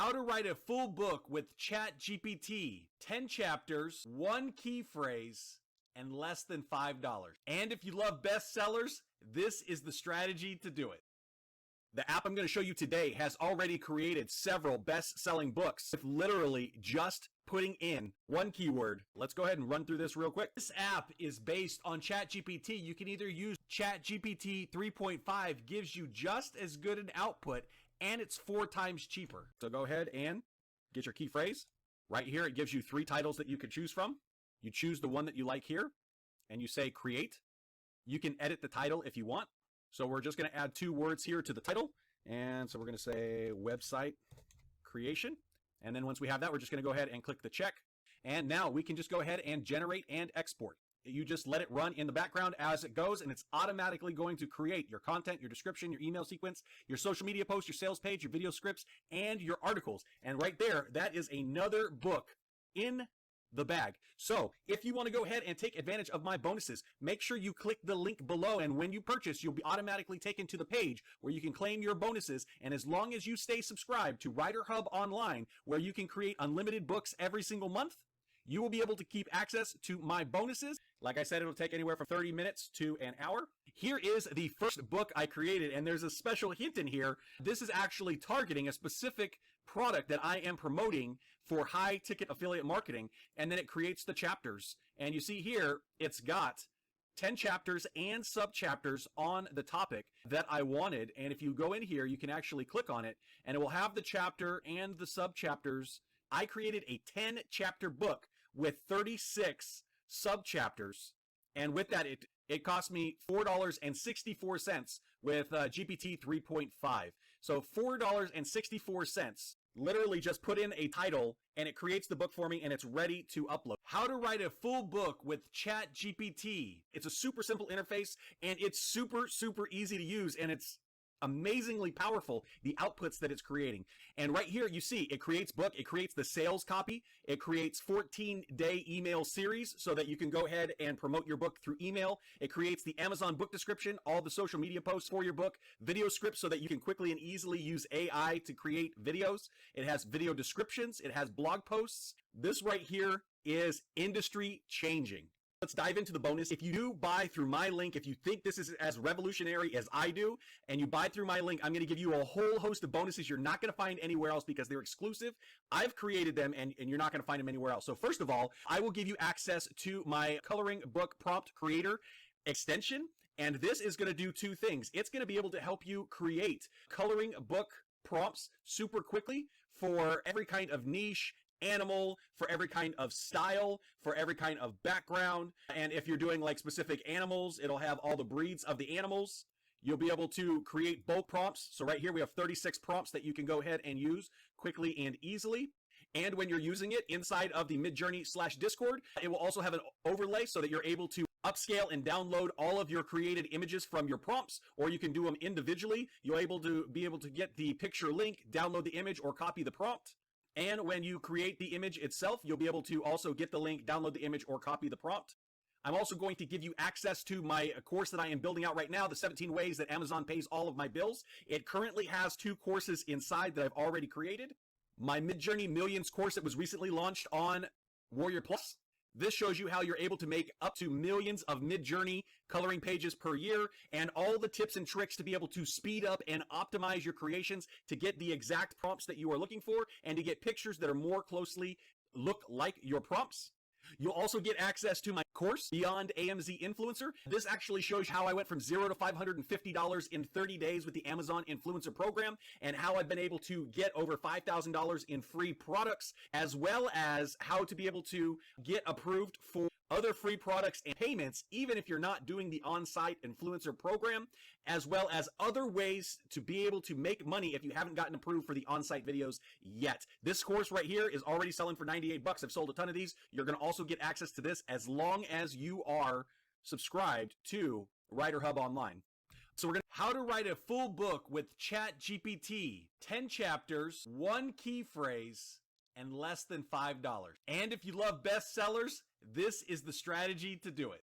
How to write a full book with Chat GPT, 10 chapters, 1 key phrase, and less than $5. And if you love bestsellers, this is the strategy to do it. The app I'm going to show you today has already created several best-selling books with literally just putting in one keyword. Let's go ahead and run through this real quick. This app is based on ChatGPT. You can either use ChatGPT 3.5, gives you just as good an output, and it's 4 times cheaper. So go ahead and get your key phrase. Right here, it gives you 3 titles that you could choose from. You choose the one that you like here, and you say create. You can edit the title if you want. So we're just going to add 2 words here to the title. And so we're going to say website creation. And then once we have that, we're just going to go ahead and click the check. And now we can just go ahead and generate and export. You just let it run in the background as it goes, and it's automatically going to create your content, your description, your email sequence, your social media posts, your sales page, your video scripts, and your articles. And right there, that is another book in the bag. So if you want to go ahead and take advantage of my bonuses, make sure you click the link below, and when you purchase, you'll be automatically taken to the page where you can claim your bonuses. And as long as you stay subscribed to WriterHubOnline, where you can create unlimited books every single month, you will be able to keep access to my bonuses. Like I said, it'll take anywhere from 30 minutes to an hour. Here is the first book I created, and there's a special hint in here. This is actually targeting a specific product that I am promoting for high ticket affiliate marketing, and then it creates the chapters. And you see here, it's got 10 chapters and sub-chapters on the topic that I wanted. And if you go in here, you can actually click on it, and it will have the chapter and the sub-chapters. I created a 10-chapter book with 36 sub-chapters, and with that, it cost me $4.64 with GPT 3.5. So $4.64. Literally just put in a title, and it creates the book for me, and it's ready to upload. How to write a full book with Chat GPT. It's a super simple interface, and it's super, super easy to use, and it's amazingly powerful, the outputs that it's creating. And right here, you see, it creates book, it creates the sales copy, it creates 14-day email series so that you can go ahead and promote your book through email. It creates the Amazon book description, all the social media posts for your book, video scripts so that you can quickly and easily use AI to create videos. It has video descriptions, it has blog posts. This right here is industry changing. Let's dive into the bonus. If you do buy through my link, if you think this is as revolutionary as I do, and you buy through my link, I'm going to give you a whole host of bonuses you're not going to find anywhere else because they're exclusive. I've created them, and you're not going to find them anywhere else. So first of all, I will give you access to my coloring book prompt creator extension, and this is going to do 2 things. It's going to be able to help you create coloring book prompts super quickly for every kind of niche, animal, for every kind of style, for every kind of background. And if you're doing like specific animals, it'll have all the breeds of the animals. You'll be able to create bulk prompts. So right here we have 36 prompts that you can go ahead and use quickly and easily. And when you're using it inside of the MidJourney/Discord, it will also have an overlay so that you're able to upscale and download all of your created images from your prompts, or you can do them individually. You'll be able to get the picture link, download the image, or copy the prompt. And when you create the image itself, you'll be able to also get the link, download the image, or copy the prompt. I'm also going to give you access to my course that I am building out right now, the 17 ways that Amazon pays all of my bills. It currently has 2 courses inside that I've already created. My MidJourney Millions course that was recently launched on Warrior Plus. This shows you how you're able to make up to millions of MidJourney coloring pages per year, and all the tips and tricks to be able to speed up and optimize your creations to get the exact prompts that you are looking for and to get pictures that are more closely look like your prompts. You'll also get access to my course, Beyond AMZ Influencer. This actually shows how I went from $0 to $550 in 30 days with the Amazon Influencer Program, and how I've been able to get over $5,000 in free products, as well as how to be able to get approved for other free products and payments, even if you're not doing the on-site influencer program, as well as other ways to be able to make money if you haven't gotten approved for the on-site videos yet. This course right here is already selling for $98. I've sold a ton of these. You're going to also get access to this as long as you are subscribed to WriterHubOnline. So we're going to how to write a full book with Chat GPT, 10 chapters, 1 key phrase, and less than $5. And if you love bestsellers, this is the strategy to do it.